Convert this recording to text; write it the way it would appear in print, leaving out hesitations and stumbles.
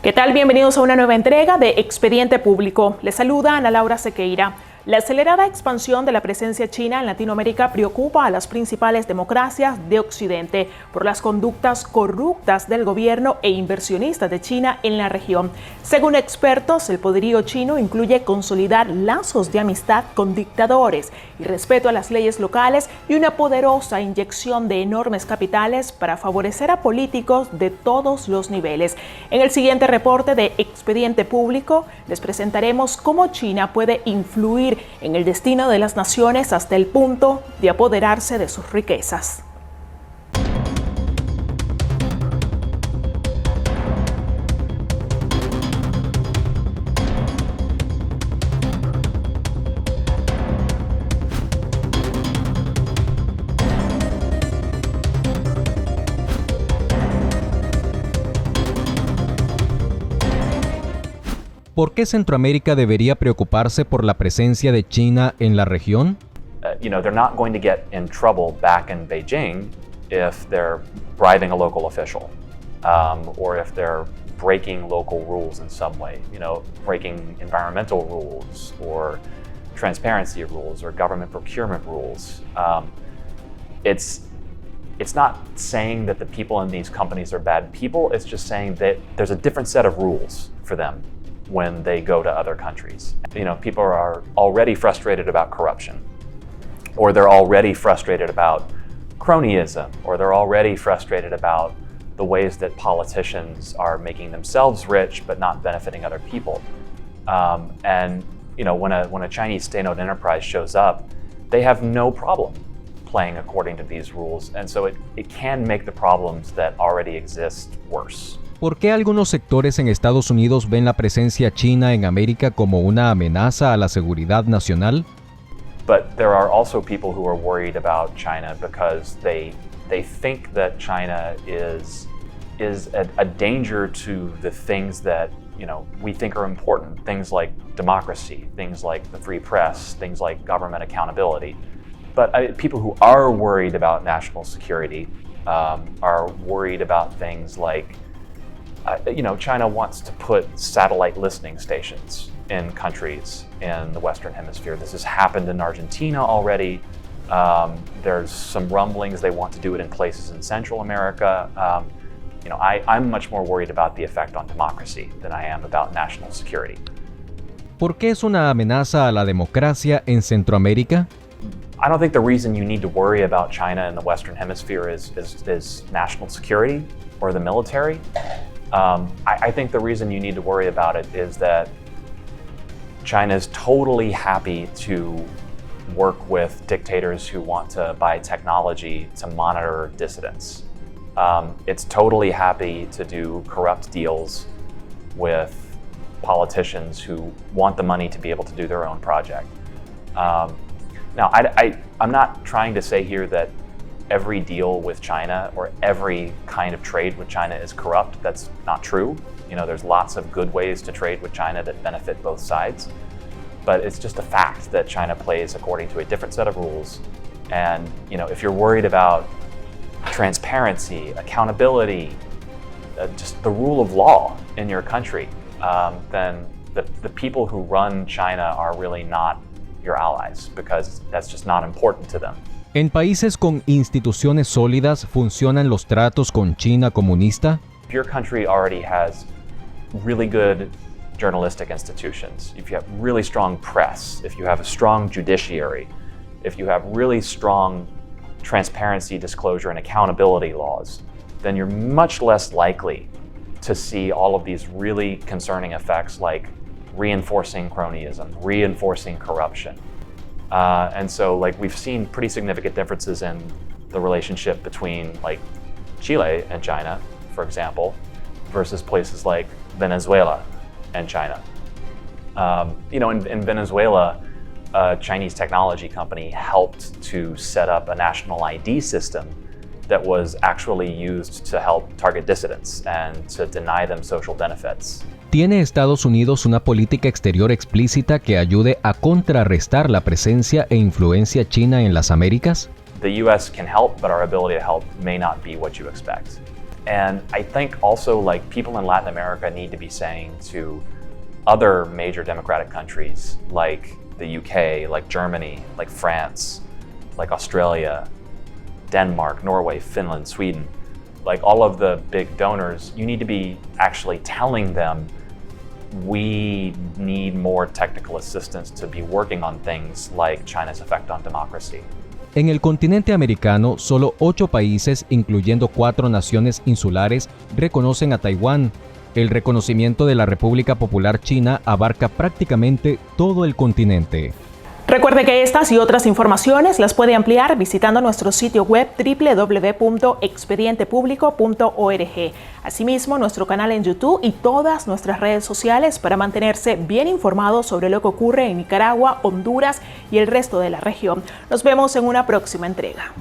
¿Qué tal? Bienvenidos a una nueva entrega de Expediente Público. Les saluda Ana Laura Sequeira. La acelerada expansión de la presencia china en Latinoamérica preocupa a las principales democracias de Occidente por las conductas corruptas del gobierno e inversionistas de China en la región. Según expertos, el poderío chino incluye consolidar lazos de amistad con dictadores y respeto a las leyes locales y una poderosa inyección de enormes capitales para favorecer a políticos de todos los niveles. En el siguiente reporte de Expediente Público les presentaremos cómo China puede influir en el destino de las naciones hasta el punto de apoderarse de sus riquezas. ¿Por qué Centroamérica debería preocuparse por la presencia de China en la región? They're not going to get in trouble back in Beijing if they're bribing a local official, or if they're breaking local rules in some way. Breaking environmental rules, or transparency rules, or government procurement rules. It's not saying that the people in these companies are bad people. It's just saying that there's a different set of rules for them when they go to other countries. People are already frustrated about corruption, or they're already frustrated about cronyism, or they're already frustrated about the ways that politicians are making themselves rich but not benefiting other people. When a Chinese state-owned enterprise shows up, they have no problem playing according to these rules, and so it can make the problems that already exist worse. ¿Por qué algunos sectores en Estados Unidos ven la presencia china en América como una amenaza a la seguridad nacional? But there are also people who are worried about China because they think that China is a danger to the things that we think are important, things like democracy, things like the free press, things like government accountability. But people who are worried about national security are worried about things like China wants to put satellite listening stations in countries in the Western Hemisphere. This has happened in Argentina already. There's some rumblings they want to do it in places in Central America. I'm much more worried about the effect on democracy than I am about national security. ¿Por qué es una amenaza a la democracia en Centroamérica? I don't think the reason you need to worry about China in the Western Hemisphere is national security or the military. I think the reason you need to worry about it is that China is totally happy to work with dictators who want to buy technology to monitor dissidents. It's totally happy to do corrupt deals with politicians who want the money to be able to do their own project. Now, I'm not trying to say here that every deal with China or every kind of trade with China is corrupt. That's not true. There's lots of good ways to trade with China that benefit both sides. But it's just a fact that China plays according to a different set of rules. And if you're worried about transparency, accountability, just the rule of law in your country, then the people who run China are really not your allies, because that's just not important to them. ¿En países con instituciones sólidas funcionan los tratos con China comunista? If your country already has really good journalistic institutions, if you have really strong press, if you have a strong judiciary, if you have really strong transparency, disclosure, and accountability laws, then you're much less likely to see all of these really concerning effects like reinforcing cronyism, reinforcing corruption. And so we've seen pretty significant differences in the relationship between Chile and China, for example, versus places like Venezuela and China. In Venezuela, a Chinese technology company helped to set up a national ID system that was actually used to help target dissidents and to deny them social benefits. ¿Tiene Estados Unidos una política exterior explícita que ayude a contrarrestar la presencia e influencia china en las Américas? The U.S. can help, but our ability to help may not be what you expect. And I think also like people in Latin America need to be saying to other major democratic countries like the UK, like Germany, like France, like Australia, Denmark, Norway, Finland, Sweden, like all of the big donors, you need to be actually telling them we need more technical assistance to be working on things like China's effect on democracy. En el continente americano, solo 8 países, incluyendo 4 naciones insulares, reconocen a Taiwán. El reconocimiento de la República Popular China abarca prácticamente todo el continente. Recuerde que estas y otras informaciones las puede ampliar visitando nuestro sitio web www.expedientepublico.org. Asimismo, nuestro canal en YouTube y todas nuestras redes sociales para mantenerse bien informados sobre lo que ocurre en Nicaragua, Honduras y el resto de la región. Nos vemos en una próxima entrega.